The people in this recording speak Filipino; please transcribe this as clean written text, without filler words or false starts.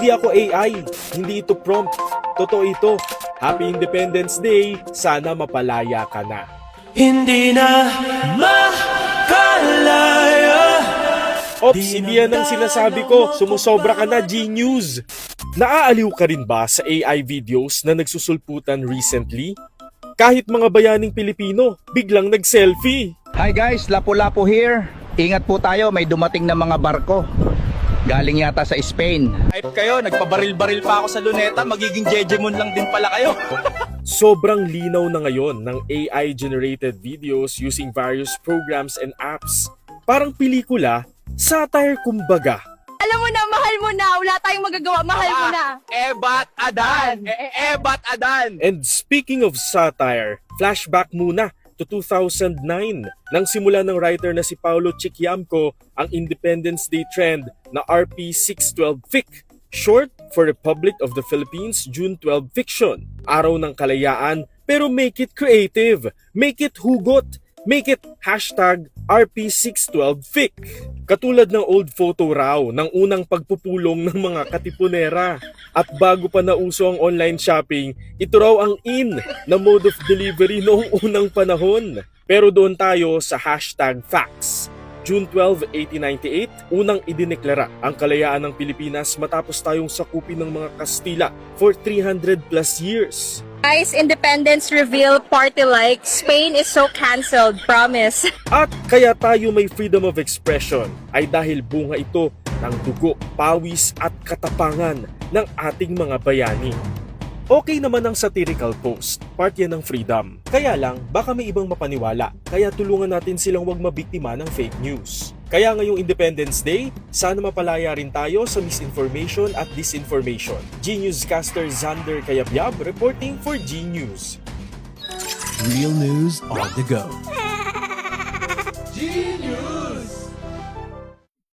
Hindi ako AI, hindi ito prompt. Totoo ito. Happy Independence Day, sana mapalaya ka na. Hindi na makalaya. Ops, hindi yan ang sinasabi ko. Sumusobra ka na, G-News. Naaaliw ka rin ba sa AI videos na nagsusulputan recently? Kahit mga bayaning Pilipino, biglang nag-selfie. Hi guys, Lapu-Lapu here. Ingat po tayo, may dumating na mga barko. Galing yata sa Spain. Hype kayo, nagpabaril-baril pa ako sa Luneta, magiging Jejemon lang din pala kayo. Sobrang linaw na ngayon ng AI-generated videos using various programs and apps. Parang pelikula, satire kumbaga. Alam mo na, mahal mo na. Wala tayong magagawa, mahal mo na. Ebat Adan! Ebat Adan! And speaking of satire, flashback muna to 2009 nang simula ng writer na si Paulo Chiquiamco ang Independence Day trend na RP612 Fic, short for Republic of the Philippines June 12 Fiction. Araw ng kalayaan, pero make it creative, make it hugot, make it #RP612Fic. Katulad ng old photo raw ng unang pagpupulong ng mga katipunera. At bago pa nauso ang online shopping, ito raw ang in na mode of delivery noong unang panahon. Pero doon tayo sa #facts. June 12, 1898, unang idineklara ang kalayaan ng Pilipinas matapos tayong sakupin ng mga Kastila for 300 plus years. Guys, Independence reveal party like Spain is so cancelled, promise. At kaya tayo may freedom of expression ay dahil bunga ito ng dugo, pawis at katapangan ng ating mga bayani. Okay naman ang satirical post, part yan ng freedom. Kaya lang, baka may ibang mapaniwala, kaya tulungan natin silang wag mabiktima ng fake news. Kaya ngayong Independence Day, sana mapalaya rin tayo sa misinformation at disinformation. G-Newscaster Xander Cayabyab reporting for G-News. Real news on the go. G